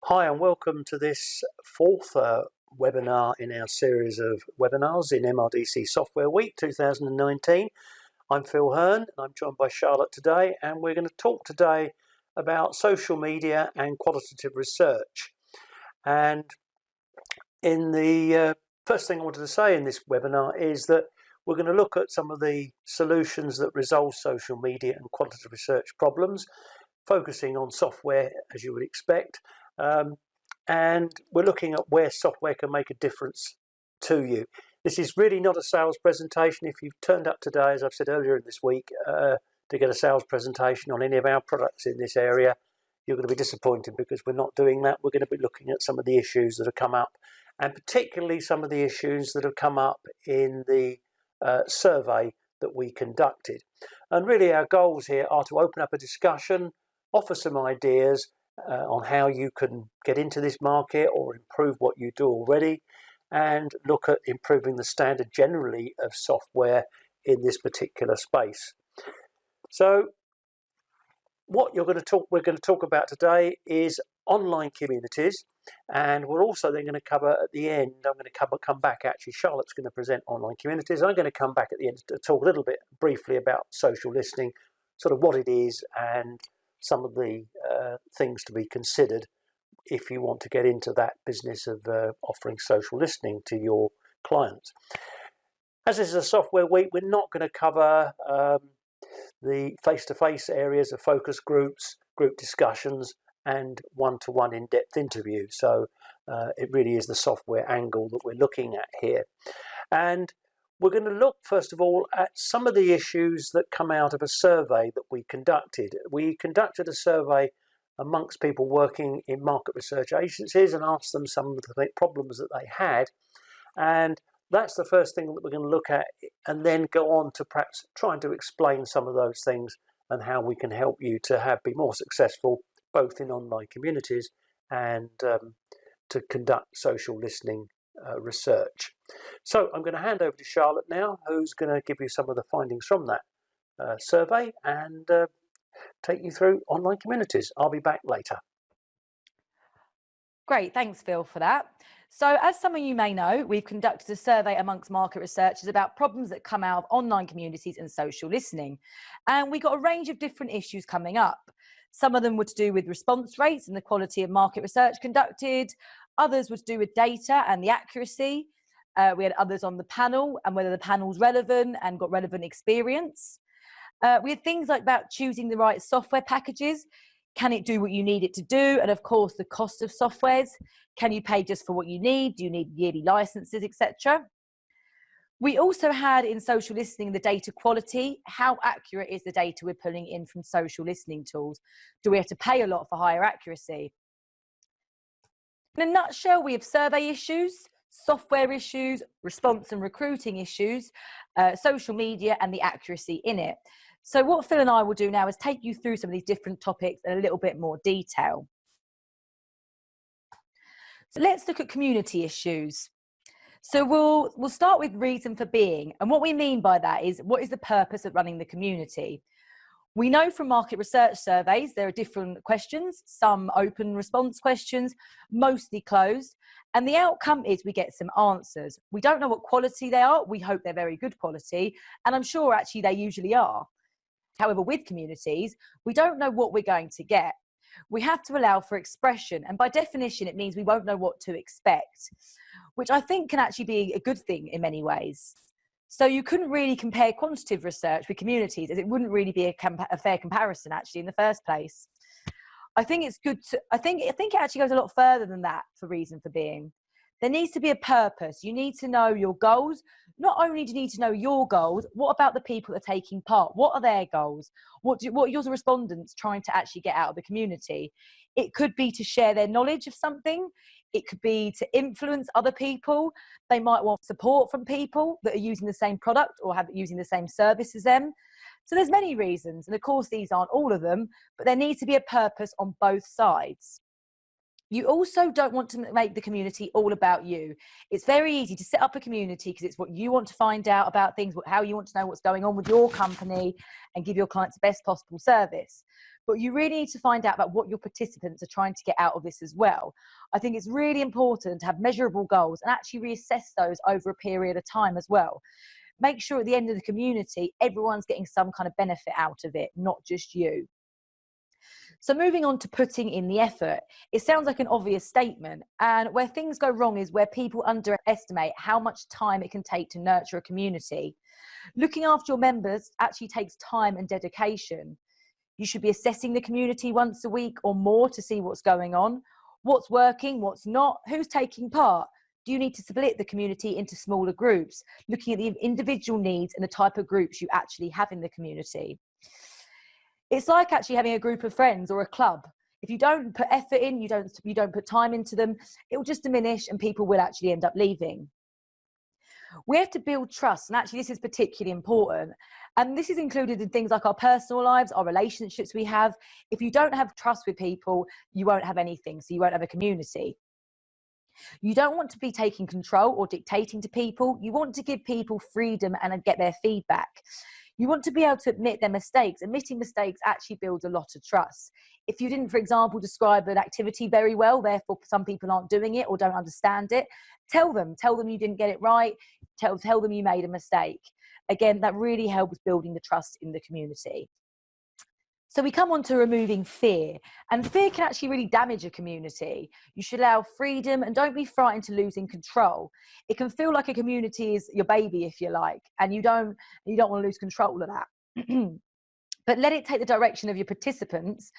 Hi and welcome to this fourth webinar in our series of webinars in MRDC Software Week 2019. I'm Phil Hearn and I'm joined by Charlotte today, and we're going to talk today about social media and qualitative research. And in the first thing I wanted to say in this webinar is that we're going to look at some of the solutions that resolve social media and qualitative research problems, focusing on software as you would expect. And we're looking at where software can make a difference to you. This is really not a sales presentation. If you've turned up today, as I've said earlier in this week, to get a sales presentation on any of our products in this area, you're going to be disappointed because we're not doing that. We're going to be looking at some of the issues that have come up, and particularly some of the issues that have come up in the survey that we conducted. And really our goals here are to open up a discussion, offer some ideas on how you can get into this market or improve what you do already, and look at improving the standard generally of software in this particular space. So what we're going to talk about today is online communities, and we're also then going to cover at the end, I'm going to come back, actually Charlotte's going to present online communities. I'm going to come back at the end to talk a little bit briefly about social listening, sort of what it is and some of the things to be considered if you want to get into that business of offering social listening to your clients. As this is a software week, we're not going to cover the face-to-face areas of focus groups, group discussions, and one-to-one in-depth interviews. So it really is the software angle that we're looking at here. And we're going to look, first of all, at some of the issues that come out of a survey that we conducted. We conducted a survey amongst people working in market research agencies and asked them some of the problems that they had. And that's the first thing that we're going to look at, and then go on to perhaps trying to explain some of those things and how we can help you to be more successful, both in online communities and to conduct social listening research. So I'm going to hand over to Charlotte now, who's going to give you some of the findings from that survey and take you through online communities. I'll be back later. Great, thanks Phil for that. So as some of you may know, we've conducted a survey amongst market researchers about problems that come out of online communities and social listening. And we got a range of different issues coming up. Some of them were to do with response rates and the quality of market research conducted. Others were to do with data and the accuracy. We had others on the panel and whether the panel's relevant and got relevant experience. We had things like about choosing the right software packages. Can it do what you need it to do? And of course, the cost of softwares. Can you pay just for what you need? Do you need yearly licenses, etc.? We also had in social listening the data quality. How accurate is the data we're pulling in from social listening tools? Do we have to pay a lot for higher accuracy? In a nutshell, we have survey issues, software issues, response and recruiting issues, social media and the accuracy in it. So what Phil and I will do now is take you through some of these different topics in a little bit more detail. So let's look at community issues. So we'll start with reason for being. And what we mean by that is, what is the purpose of running the community? We know from market research surveys, there are different questions, some open response questions, mostly closed. And the outcome is we get some answers. We don't know what quality they are. We hope they're very good quality. And I'm sure actually they usually are. However, with communities, we don't know what we're going to get. We have to allow for expression. And by definition, it means we won't know what to expect, which I think can actually be a good thing in many ways. So you couldn't really compare quantitative research with communities, as it wouldn't really be a fair comparison actually in the first place. I think it's good to, I think it actually goes a lot further than that for reason for being. There needs to be a purpose. You need to know your goals. Not only do you need to know your goals, what about the people that are taking part? What are their goals? What are your respondents trying to actually get out of the community? It could be to share their knowledge of something. It could be to influence other people. They might want support from people that are using the same product or using the same service as them. So there's many reasons. And of course, these aren't all of them, but there needs to be a purpose on both sides. You also don't want to make the community all about you. It's very easy to set up a community because it's what you want to find out about things, how you want to know what's going on with your company and give your clients the best possible service. but you really need to find out about what your participants are trying to get out of this as well. I think it's really important to have measurable goals and actually reassess those over a period of time as well. Make sure at the end of the community, everyone's getting some kind of benefit out of it, not just you. So moving on to putting in the effort, it sounds like an obvious statement, and where things go wrong is where people underestimate how much time it can take to nurture a community. Looking after your members actually takes time and dedication. You should be assessing the community once a week or more to see what's going on, what's working, what's not, who's taking part. Do you need to split the community into smaller groups, looking at the individual needs and the type of groups you actually have in the community? It's like actually having a group of friends or a club. If you don't put effort in, you don't put time into them, it will just diminish and people will actually end up leaving. We have to build trust, and actually this is particularly important. And this is included in things like our personal lives, our relationships we have. If you don't have trust with people, you won't have anything, so you won't have a community. You don't want to be taking control or dictating to people. You want to give people freedom and get their feedback. You want to be able to admit their mistakes. Admitting mistakes actually builds a lot of trust. If you didn't, for example, describe an activity very well, therefore some people aren't doing it or don't understand it, tell them you didn't get it right, tell them you made a mistake. Again, that really helps building the trust in the community. So we come on to removing fear, and fear can actually really damage a community. You should allow freedom and don't be frightened to losing control. It can feel like a community is your baby, if you like, and you don't want to lose control of that. But let it take the direction of your participants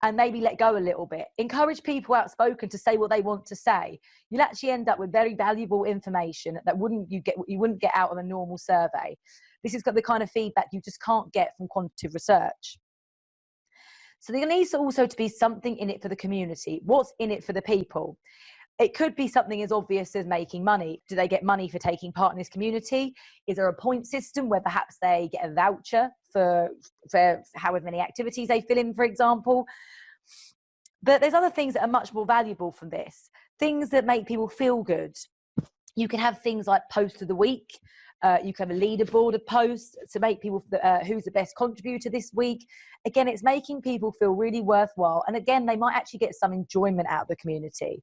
and maybe let go a little bit. Encourage people outspoken to say what they want to say. You'll actually end up with very valuable information that you wouldn't get out of a normal survey. This has got the kind of feedback you just can't get from quantitative research. So there needs also to be something in it for the community. What's in it for the people? It could be something as obvious as making money. Do they get money for taking part in this community? Is there a point system where perhaps they get a voucher for however many activities they fill in, for example? But there's other things that are much more valuable from this. Things that make people feel good. You can have things like post of the week. You can have a leaderboard of posts to make people, who's the best contributor this week. Again, it's making people feel really worthwhile. And again, they might actually get some enjoyment out of the community.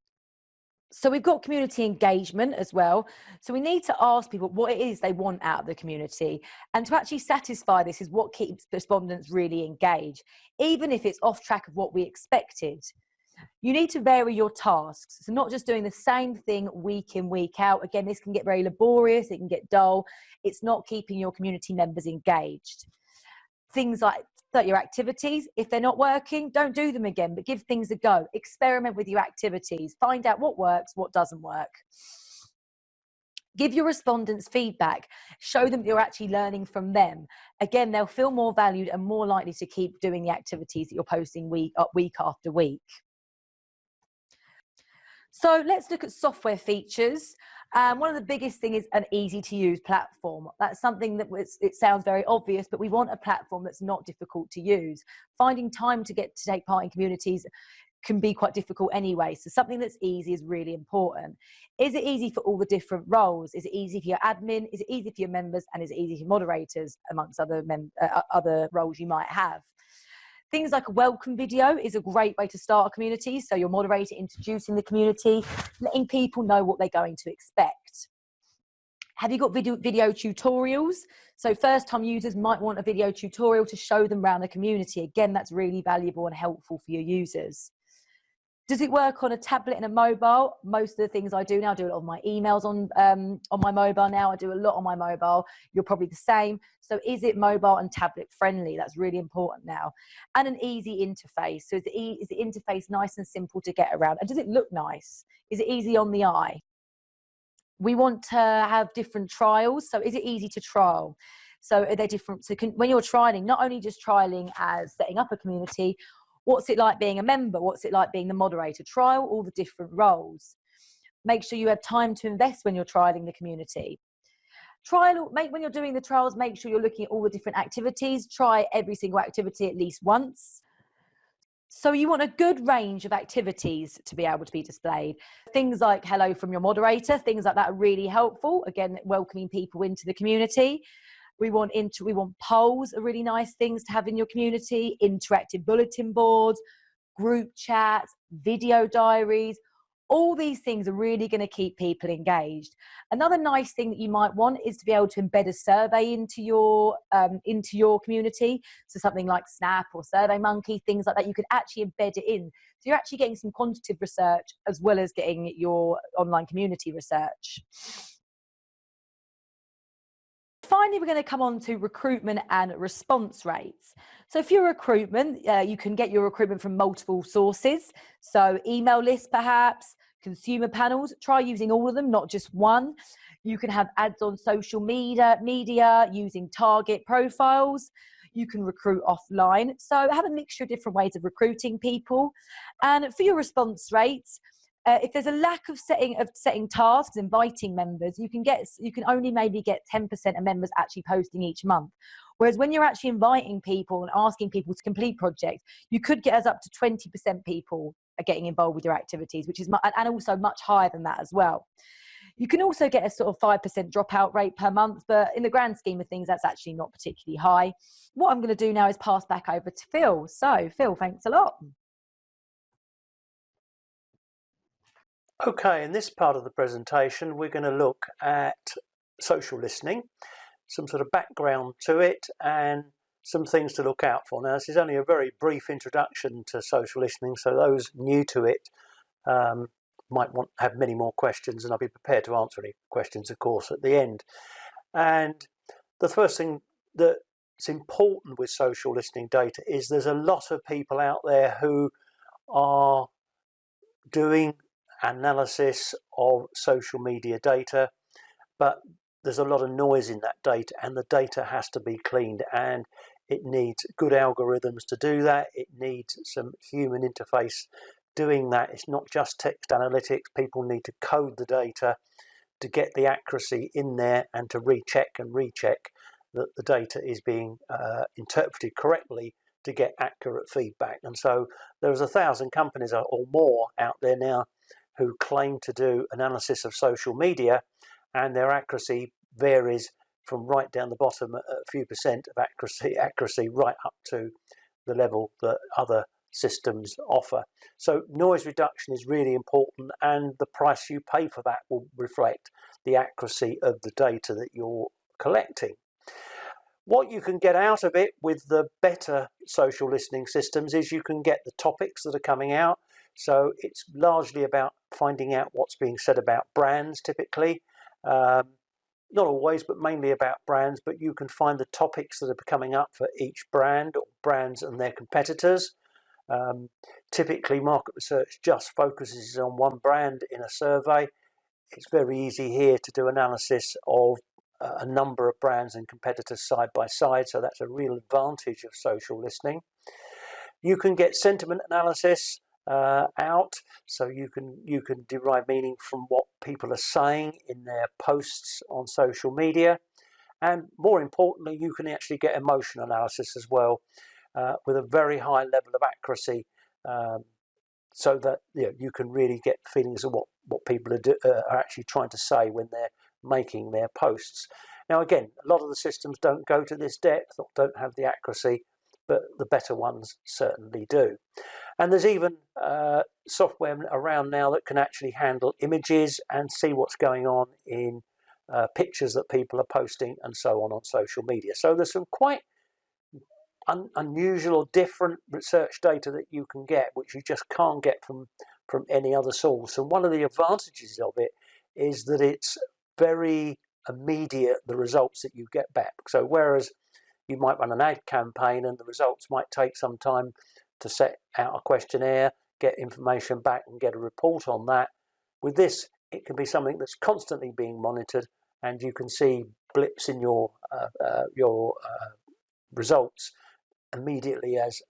So we've got community engagement as well. So we need to ask people what it is they want out of the community. And to actually satisfy this is what keeps respondents really engaged, even if it's off track of what we expected. You need to vary your tasks. So not just doing the same thing week in, week out. Again, this can get very laborious. It can get dull. It's not keeping your community members engaged. Things like your activities, if they're not working, don't do them again, but give things a go. Experiment with your activities. Find out what works, what doesn't work. Give your respondents feedback. Show them that you're actually learning from them. Again, they'll feel more valued and more likely to keep doing the activities that you're posting week after week. So let's look at software features. One of the biggest things is an easy to use platform. That's something that it sounds very obvious, but we want a platform that's not difficult to use. Finding time to take part in communities can be quite difficult anyway. So something that's easy is really important. Is it easy for all the different roles? Is it easy for your admin? Is it easy for your members? And is it easy for moderators, amongst other roles you might have? Things like a welcome video is a great way to start a community. So your moderator introducing the community, letting people know what they're going to expect. Have you got video tutorials? So first-time users might want a video tutorial to show them around the community. Again, that's really valuable and helpful for your users. Does it work on a tablet and a mobile? Most of the things I do now, I do a lot of my emails on my mobile now. I do a lot on my mobile. You're probably the same. So is it mobile and tablet friendly? That's really important now. And an easy interface. So is the interface nice and simple to get around? And does it look nice? Is it easy on the eye? We want to have different trials. So is it easy to trial? So are they different? So when you're trialing, not only just trialing as setting up a community, what's it like being a member? What's it like being the moderator? Trial all the different roles. Make sure you have time to invest when you're trialing the community. When you're doing the trials, make sure you're looking at all the different activities. Try every single activity at least once. So you want a good range of activities to be able to be displayed. Things like hello from your moderator, things like that are really helpful. Again, welcoming people into the community. We want polls are really nice things to have in your community, interactive bulletin boards, group chats, video diaries. All these things are really going to keep people engaged. Another nice thing that you might want is to be able to embed a survey into your community. So something like Snap or SurveyMonkey, things like that, you could actually embed it in. So you're actually getting some quantitative research as well as getting your online community research. Finally, we're going to come on to recruitment and response rates. So for your recruitment, you can get your recruitment from multiple sources. So email lists, perhaps, consumer panels. Try using all of them, not just one. You can have ads on social media using target profiles. You can recruit offline. So have a mixture of different ways of recruiting people. And for your response rates, if there's a lack of setting tasks, inviting members, you can only maybe get 10% of members actually posting each month. Whereas when you're actually inviting people and asking people to complete projects, you could get us up to 20% people are getting involved with your activities, which is and also much higher than that as well. You can also get a sort of 5% dropout rate per month, but in the grand scheme of things, that's actually not particularly high. What I'm going to do now is pass back over to Phil. So Phil, thanks a lot. Okay, in this part of the presentation, we're going to look at social listening, some sort of background to it, and some things to look out for. Now, this is only a very brief introduction to social listening, so those new to it might have many more questions, and I'll be prepared to answer any questions, of course, at the end. And the first thing that's important with social listening data is there's a lot of people out there who are doing analysis of social media data, but there's a lot of noise in that data, and the data has to be cleaned, and it needs good algorithms to do that. It needs some human interface doing that. It's not just text analytics. People need to code the data to get the accuracy in there and to recheck that the data is being interpreted correctly to get accurate feedback. And so there's 1,000 companies or more out there now who claim to do analysis of social media, and their accuracy varies from right down the bottom, a few percent of accuracy right up to the level that other systems offer. So noise reduction is really important, and the price you pay for that will reflect the accuracy of the data that you're collecting. What you can get out of it with the better social listening systems is you can get the topics that are coming out. So it's largely about finding out what's being said about brands typically. Not always, but mainly about brands. But you can find the topics that are coming up for each brand or brands and their competitors. Typically, market research just focuses on one brand in a survey. It's very easy here to do analysis of a number of brands and competitors side by side, so that's a real advantage of social listening. You can get sentiment analysis out, so you can derive meaning from what people are saying in their posts on social media, and more importantly, you can actually get emotion analysis as well, with a very high level of accuracy, so that you can really get feelings of what people are actually trying to say when they're making their posts. Now, again, a lot of the systems don't go to this depth or don't have the accuracy, but the better ones certainly do. And there's even software around now that can actually handle images and see what's going on in pictures that people are posting and so on social media. So there's some quite unusual or different research data that you can get, which you just can't get from any other source. And one of the advantages of it is that it's very immediate, the results that you get back. So whereas you might run an ad campaign and the results might take some time to set out a questionnaire, get information back and get a report on that, with this it can be something that's constantly being monitored, and you can see blips in your results immediately as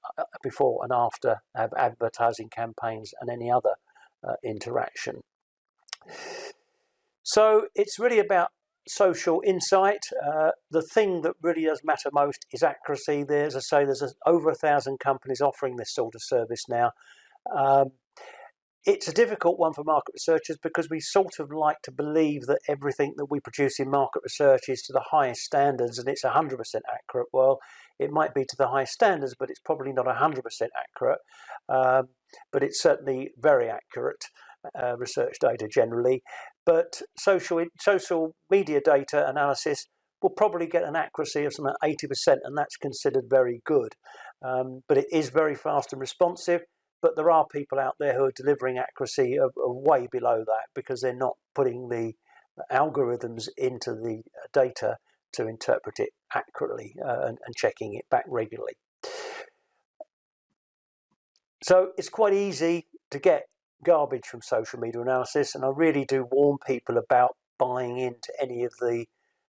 before and after advertising campaigns and any other interaction. So it's really about social insight. The thing that really does matter most is accuracy. There's over 1,000 companies offering this sort of service now. It's a difficult one for market researchers because we sort of like to believe that everything that we produce in market research is to the highest standards and it's 100% accurate. Well, it might be to the highest standards, but it's probably not 100% accurate. But it's certainly very accurate research data generally. But social media data analysis will probably get an accuracy of something like 80%, and that's considered very good. But it is very fast and responsive. But there are people out there who are delivering accuracy of way below that because they're not putting the algorithms into the data to interpret it accurately and checking it back regularly. So it's quite easy to get garbage from social media analysis, and I really do warn people about buying into any of the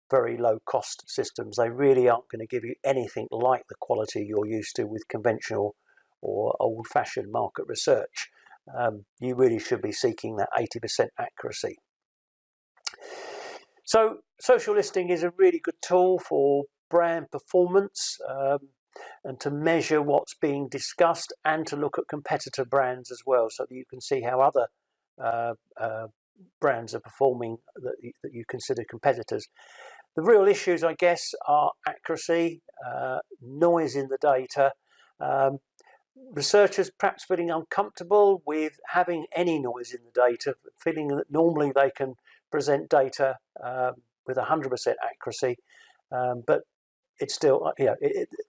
very low cost systems. They really aren't going to give you anything like the quality you're used to with conventional or old-fashioned market research. You really should be seeking that 80% accuracy. So social listening is a really good tool for brand performance and to measure what's being discussed and to look at competitor brands as well, so that you can see how other brands are performing that you consider competitors. The real issues, I guess, are accuracy, noise in the data, researchers perhaps feeling uncomfortable with having any noise in the data, feeling that normally they can present data with 100% accuracy, but it's still,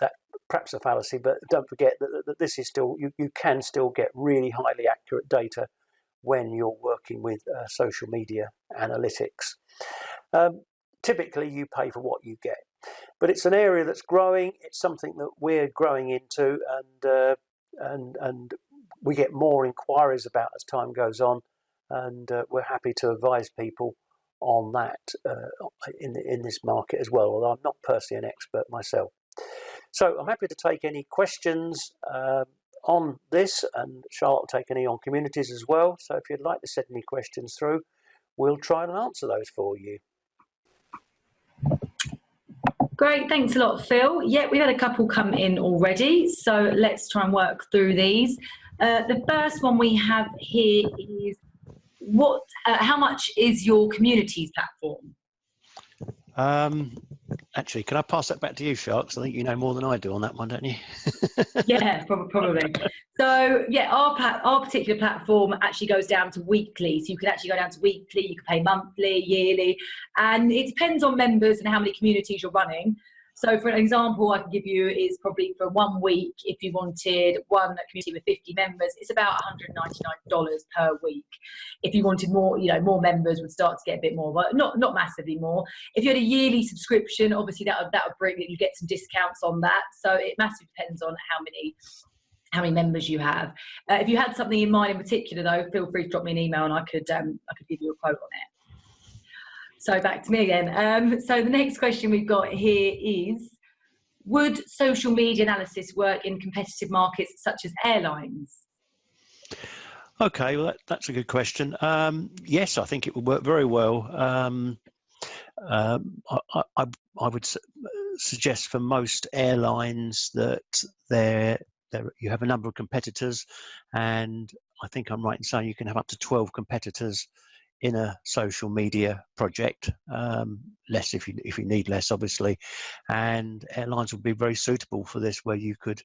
that perhaps a fallacy, but don't forget that this is still, you can still get really highly accurate data when you're working with social media analytics. Typically you pay for what you get, but it's an area that's growing. It's something that we're growing into, and we get more inquiries about as time goes on, and we're happy to advise people on that in this market as well, although I'm not personally an expert myself. So I'm happy to take any questions on this, and Charlotte will take any on communities as well. So if you'd like to send any questions through, we'll try and answer those for you. Great, thanks a lot, Phil. Yeah, we've had a couple come in already, so let's try and work through these. The first one we have here is, how much is your communities platform? Actually, can I pass that back to you, Sharks? I think you know more than I do on that one, don't you? Yeah, probably. So yeah, our particular platform actually goes down to weekly. So you can actually go down to weekly, you can pay monthly, yearly, and it depends on members and how many communities you're running. So for an example I can give you is probably for 1 week, if you wanted one community with 50 members, it's about $199 per week. If you wanted more, more members would start to get a bit more, but not massively more. If you had a yearly subscription, obviously that would bring that you get some discounts on that. So it massively depends on how many members you have. If you had something in mind in particular though, feel free to drop me an email and I could give you a quote on it. So back to me again. So the next question we've got here is, would social media analysis work in competitive markets such as airlines? Okay, well that's a good question. Yes, I think it would work very well. I would suggest for most airlines that you have a number of competitors, and I think I'm right in saying you can have up to 12 competitors in a social media project, less if you need less, obviously, and airlines would be very suitable for this, where you could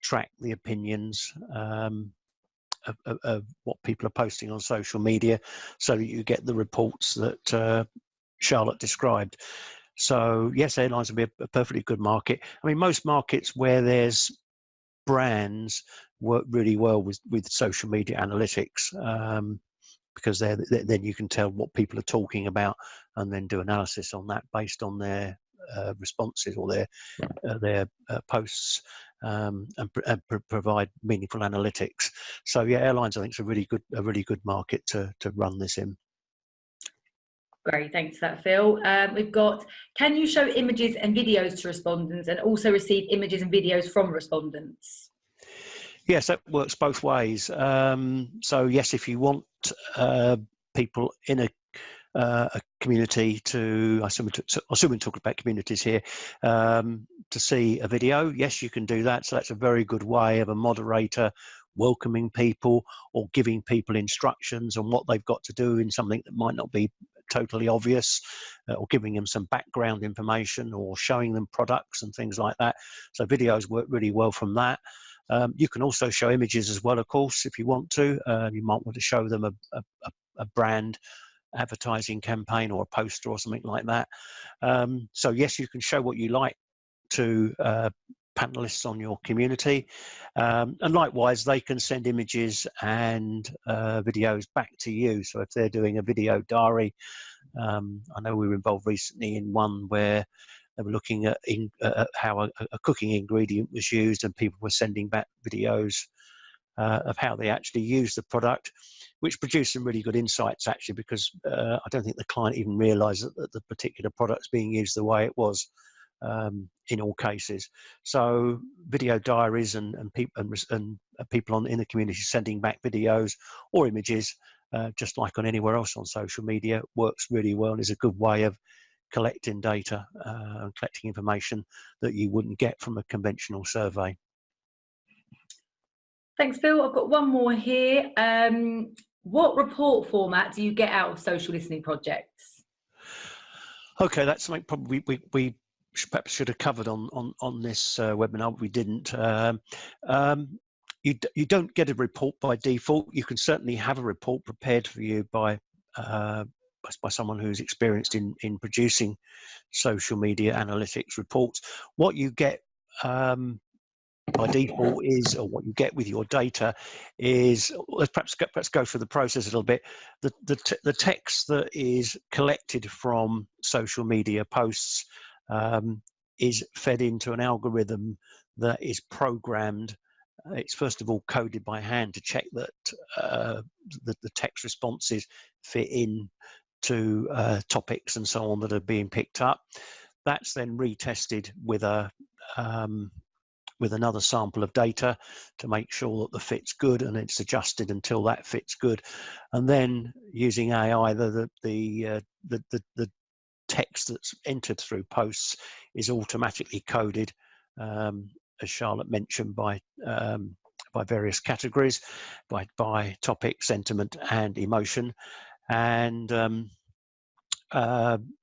track the opinions of what people are posting on social media, so that you get the reports that Charlotte described. So yes, airlines would be a perfectly good market. I mean, most markets where there's brands work really well with social media analytics, because then you can tell what people are talking about and then do analysis on that based on their responses or their posts, and provide meaningful analytics. So yeah, airlines I think is a really good market to run this in. Great, thanks for that, Phil. We've got, can you show images and videos to respondents and also receive images and videos from respondents? Yes, that works both ways. So yes, if you want people in a community to, I assume we're talking about communities here, to see a video, yes, you can do that. So that's a very good way of a moderator welcoming people or giving people instructions on what they've got to do in something that might not be totally obvious, or giving them some background information or showing them products and things like that. So videos work really well from that. You can also show images as well, of course, if you want to. You might want to show them a brand advertising campaign or a poster or something like that. So yes, you can show what you like to panelists on your community, and likewise they can send images and videos back to you. So if they're doing a video diary, I know we were involved recently in one where they were looking at how a cooking ingredient was used, and people were sending back videos of how they actually use the product, which produced some really good insights actually, because I don't think the client even realised that the particular product's being used the way it was in all cases. So video diaries and people in the community sending back videos or images, just like on anywhere else on social media, works really well and is a good way of collecting data and collecting information that you wouldn't get from a conventional survey. Thanks, Phil. I've got one more here. What report format do you get out of social listening projects? Okay, that's something probably we perhaps should have covered on this webinar, but we didn't. You don't get a report by default. You can certainly have a report prepared for you by someone who's experienced in producing social media analytics reports. What you get by default is, or what you get with your data is, let's perhaps go through the process a little bit. The text that is collected from social media posts is fed into an algorithm that is programmed. It's first of all coded by hand to check that the text responses fit in to topics and so on that are being picked up. That's then retested with another sample of data to make sure that the fit's good, and it's adjusted until that fit's good. And then using AI, the text that's entered through posts is automatically coded, as Charlotte mentioned, by various categories, by topic, sentiment, and emotion. And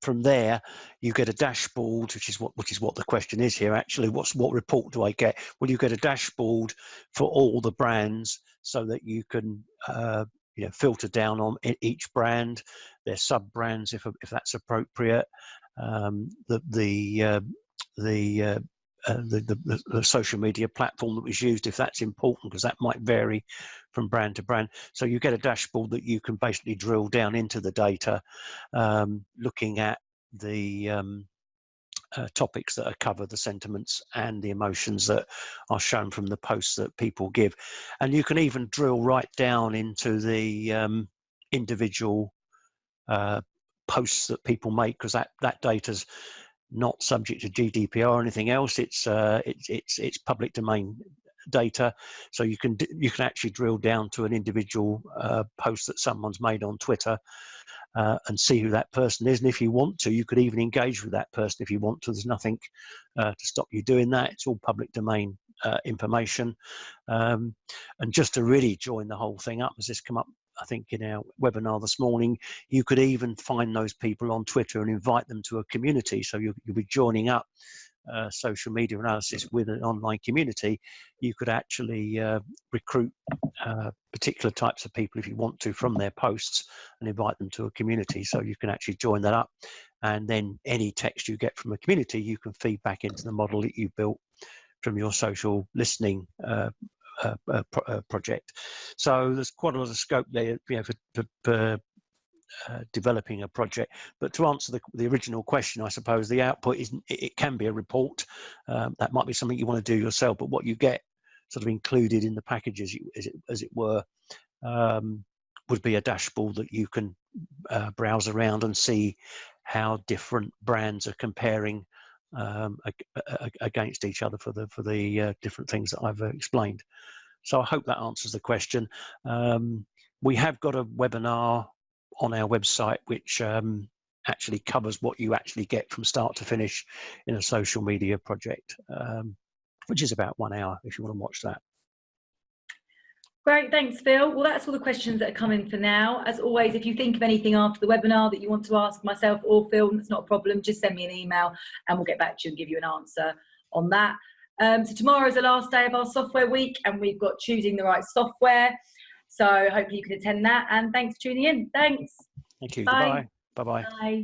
from there, you get a dashboard, which is what the question is here. Actually, what report do I get? Well, you get a dashboard for all the brands, so that you can filter down on each brand, their sub brands if that's appropriate, the social media platform that was used, if that's important, because that might vary from brand to brand. So you get a dashboard that you can basically drill down into the data, looking at the topics that are covered, the sentiments and the emotions that are shown from the posts that people give. And you can even drill right down into the individual posts that people make, because that data's not subject to GDPR or anything else. It's public domain data, so you can actually drill down to an individual post that someone's made on Twitter and see who that person is. And if you want to, you could even engage with that person if you want to. There's nothing to stop you doing that. It's all public domain information. And just to really join the whole thing up, as this come up, I think, in our webinar this morning, you could even find those people on Twitter and invite them to a community. So you'll be joining up social media analysis with an online community. You could actually recruit particular types of people, if you want to, from their posts and invite them to a community. So you can actually join that up, and then any text you get from a community, you can feed back into the model that you built from your social listening project. So there's quite a lot of scope there, for developing a project. But to answer the original question, I suppose the output it can be a report. That might be something you want to do yourself, but what you get sort of included in the packages, as it were, would be a dashboard that you can browse around and see how different brands are comparing against each other for the different things that I've explained. So I hope that answers the question. We have got a webinar on our website which actually covers what you actually get from start to finish in a social media project, which is about 1 hour if you want to watch that. Great, thanks, Phil. Well, that's all the questions that are coming for now. As always, if you think of anything after the webinar that you want to ask myself or Phil, that's not a problem. Just send me an email and we'll get back to you and give you an answer on that. So tomorrow is the last day of our software week and we've got choosing the right software. So hopefully you can attend that, and thanks for tuning in. Thanks. Thank you. Bye. Goodbye. Bye-bye. Bye.